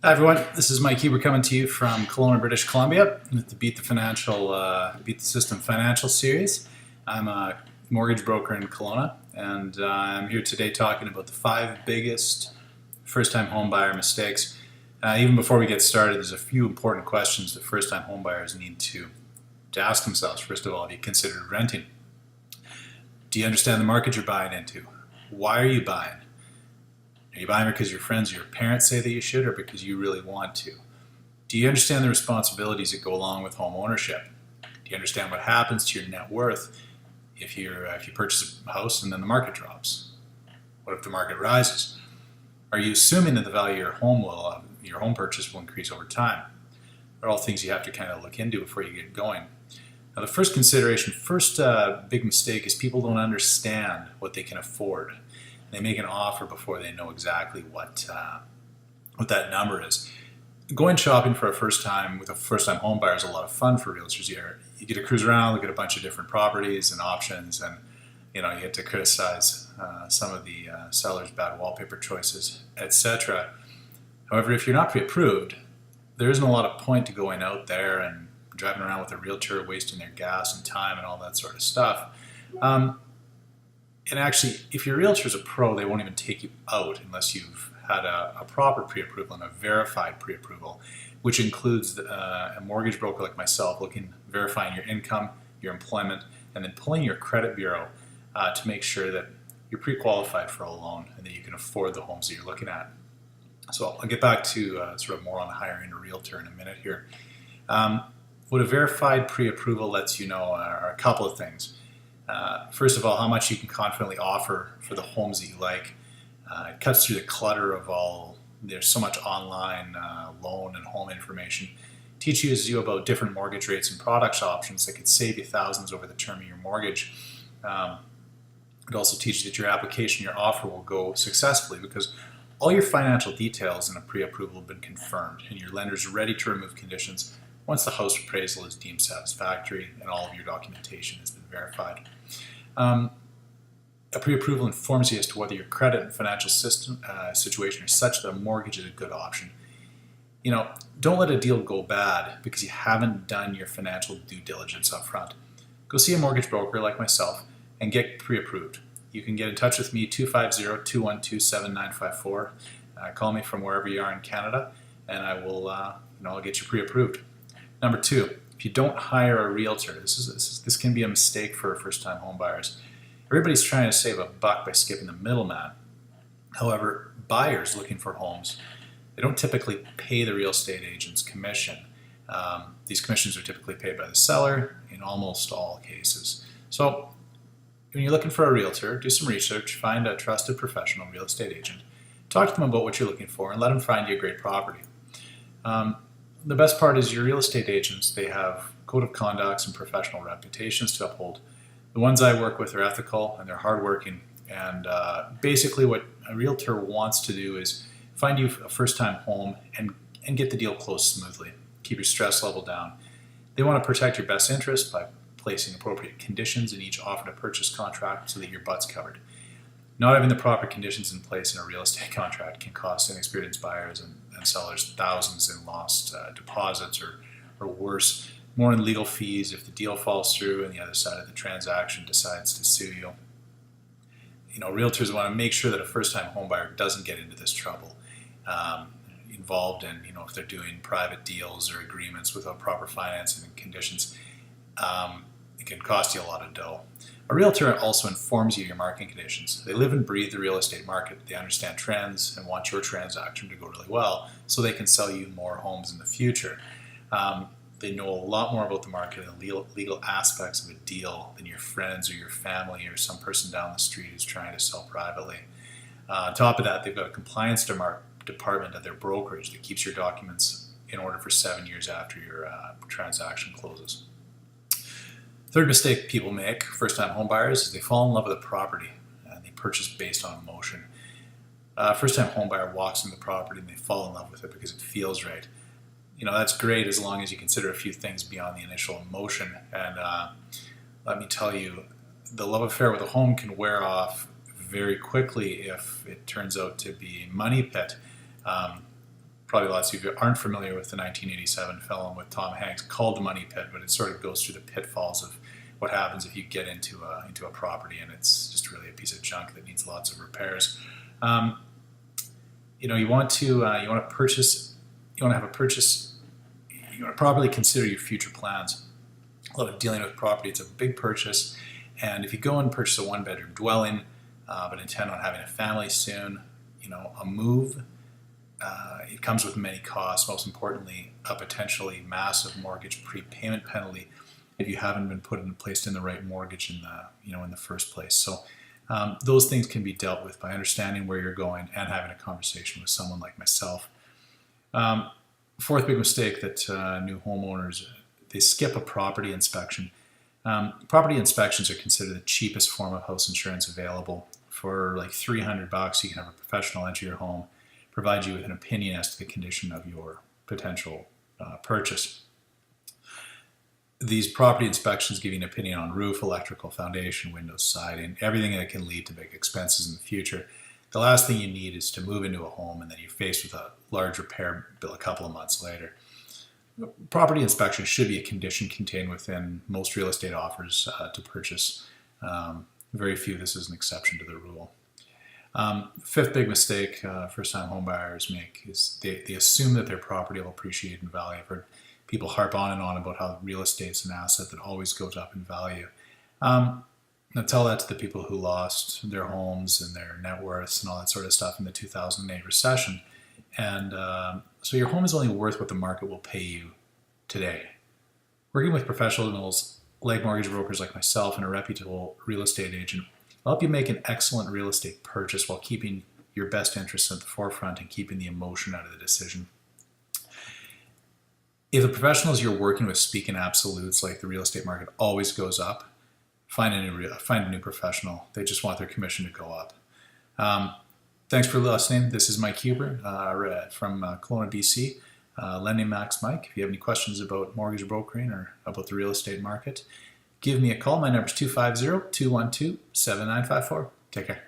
Hi everyone, this is Mike Huber coming to you from Kelowna, British Columbia with the Beat the System Financial Series. I'm a mortgage broker in Kelowna, and I'm here today talking about the 5 biggest first-time homebuyer mistakes. Even before we get started, there's a few important questions that first-time homebuyers need to ask themselves. First of all, have you considered renting? Do you understand the market you're buying into? Why are you buying? Are you buying because your friends or your parents say that you should, or because you really want to? Do you understand the responsibilities that go along with home ownership? Do you understand what happens to your net worth if you purchase a house and then the market drops? What if the market rises? Are you assuming that the value of your home purchase will increase over time? They're all things you have to kind of look into before you get going. Now, the first big mistake is people don't understand what they can afford. They make an offer before they know exactly what that number is. Going shopping with a first-time home buyer is a lot of fun for realtors. You get to cruise around, look at a bunch of different properties and options, and you get to criticize some of the sellers' bad wallpaper choices, etc. However, if you're not pre-approved, there isn't a lot of point to going out there and driving around with a realtor, wasting their gas and time and all that sort of stuff. And actually, if your realtor is a pro, they won't even take you out unless you've had a proper pre-approval and a verified pre-approval, which includes a mortgage broker like myself verifying your income, your employment, and then pulling your credit bureau to make sure that you're pre-qualified for a loan and that you can afford the homes that you're looking at. So I'll get back to sort of more on hiring a realtor in a minute here. What a verified pre-approval lets you know are a couple of things. First of all, how much you can confidently offer for the homes that you like. It cuts through the clutter of there's so much online loan and home information. Teaches you about different mortgage rates and product options that could save you thousands over the term of your mortgage. It also teaches that your application, your offer will go successfully because all your financial details in a pre-approval have been confirmed and your lender's ready to remove conditions once the house appraisal is deemed satisfactory and all of your documentation has been verified. A pre-approval informs you as to whether your credit and financial situation are such that a mortgage is a good option. Don't let a deal go bad because you haven't done your financial due diligence up front. Go see a mortgage broker like myself and get pre-approved. You can get in touch with me, 250-212-7954. Call me from wherever you are in Canada, and I'll get you pre-approved. Number two, if you don't hire a realtor, this can be a mistake for first-time home buyers. Everybody's trying to save a buck by skipping the middleman. However, buyers looking for homes, they don't typically pay the real estate agent's commission. These commissions are typically paid by the seller in almost all cases. So when you're looking for a realtor, do some research, find a trusted professional real estate agent, talk to them about what you're looking for, and let them find you a great property. The best part is your real estate agents, they have code of conducts and professional reputations to uphold. The ones I work with are ethical and they're hardworking. And basically what a realtor wants to do is find you a first-time home and get the deal closed smoothly. Keep your stress level down. They want to protect your best interest by placing appropriate conditions in each offer to purchase contract so that your butt's covered. Not having the proper conditions in place in a real estate contract can cost inexperienced buyers and sellers thousands in lost deposits or worse, more in legal fees if the deal falls through and the other side of the transaction decides to sue you. Realtors want to make sure that a first-time home buyer doesn't get into this trouble involved in, if they're doing private deals or agreements without proper financing and conditions. It can cost you a lot of dough. A realtor also informs you of your marketing conditions. They live and breathe the real estate market. They understand trends and want your transaction to go really well so they can sell you more homes in the future. They know a lot more about the market and the legal aspects of a deal than your friends or your family or some person down the street who's trying to sell privately. On top of that, they've got a compliance department at their brokerage that keeps your documents in order for 7 years after your transaction closes. Third mistake people make, first-time home buyers, is they fall in love with a property and they purchase based on emotion. First-time home buyer walks into the property and they fall in love with it because it feels right. That's great as long as you consider a few things beyond the initial emotion. And let me tell you, the love affair with a home can wear off very quickly if it turns out to be a money pit. probably lots of you aren't familiar with the 1987 film with Tom Hanks called The Money Pit, but it sort of goes through the pitfalls of what happens if you get into a property and it's just really a piece of junk that needs lots of repairs. You want to purchase. You want to have a purchase. You want to properly consider your future plans. A lot of dealing with property, it's a big purchase, and if you go and purchase a one-bedroom dwelling, but intend on having a family soon, a move, it comes with many costs. Most importantly, a potentially massive mortgage prepayment penalty if you haven't been placed in the right mortgage in the first place. So those things can be dealt with by understanding where you're going and having a conversation with someone like myself. Fourth big mistake that new homeowners, they skip a property inspection. Property inspections are considered the cheapest form of house insurance available. For like $300, you can have a professional enter your home, provide you with an opinion as to the condition of your potential purchase. These property inspections give you an opinion on roof, electrical, foundation, windows, siding, everything that can lead to big expenses in the future. The last thing you need is to move into a home and then you're faced with a large repair bill a couple of months later. Property inspection should be a condition contained within most real estate offers to purchase. Very few, this is an exception to the rule. Fifth big mistake first-time home buyers make is they assume that their property will appreciate in value. I've heard people harp on and on about how real estate's an asset that always goes up in value. Now tell that to the people who lost their homes and their net worths and all that sort of stuff in the 2008 recession. And so your home is only worth what the market will pay you today. Working with professionals like mortgage brokers like myself and a reputable real estate agent will help you make an excellent real estate purchase while keeping your best interests at the forefront and keeping the emotion out of the decision. If the professionals you're working with speak in absolutes like the real estate market always goes up, find a new professional. They just want their commission to go up. Thanks for listening. This is Mike Huber from Kelowna, BC. Lending Max Mike. If you have any questions about mortgage brokering or about the real estate market, give me a call. My number is 250-212-7954. Take care.